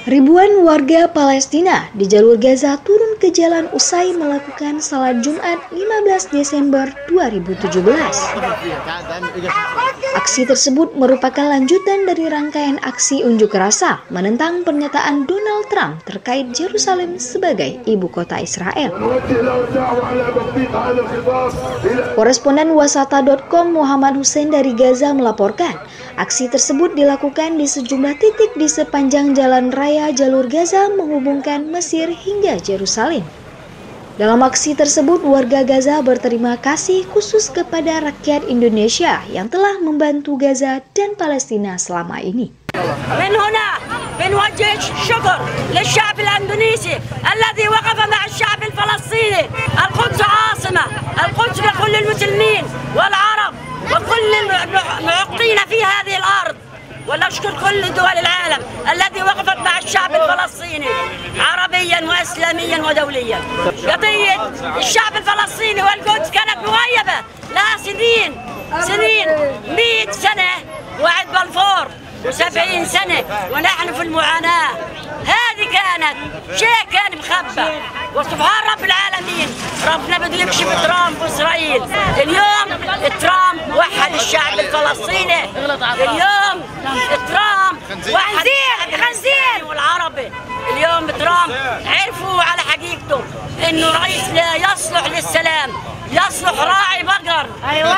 Ribuan warga Palestina di jalur Gaza turun ke jalan usai melakukan salat Jumat 15 Desember 2017. Aksi tersebut merupakan lanjutan dari rangkaian aksi unjuk rasa menentang pernyataan Donald Trump terkait Yerusalem sebagai ibu kota Israel. Koresponden Wasata.com Muhammad Hussein dari Gaza melaporkan, aksi tersebut dilakukan di sejumlah titik di sepanjang jalan raya jalur Gaza menghubungkan Mesir hingga Yerusalem. Dalam aksi tersebut, warga Gaza berterima kasih khusus kepada rakyat Indonesia yang telah membantu Gaza dan Palestina selama ini. من هنا بنوجه الشكر للشعب الاندونيسي الذي وقف مع الشعب الفلسطيني. القدس عاصمة، القدس لكل المسلمين والعرب وكل المعقين في هذه الأرض. ونشكر كل دول العالم التي وقفت مع الشعب الفلسطيني عربيا واسلاميا ودوليا. قضية الشعب الفلسطيني والقدس كانت مغيبة لها سنين 100 سنة وعد بلفور و70 سنة ونحن في المعاناة. هذه كانت شيء كان مخبى، وسبحان رب العالمين ربنا بده يكشف ترامب وإسرائيل. اليوم ترامب وحد الشعب الفلسطيني، اليوم ترامب وحد الخنزير والعربي. اليوم ترامب عرفوا على حقيقته انه رئيس لا يصلح للسلام، يصلح راعي بقر. ايوه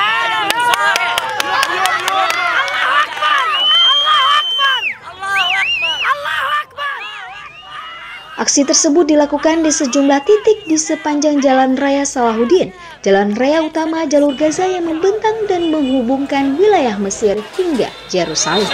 Aksi tersebut dilakukan di sejumlah titik di sepanjang Jalan Raya Salahuddin, jalan raya utama jalur Gaza yang membentang dan menghubungkan wilayah Mesir hingga Yerusalem.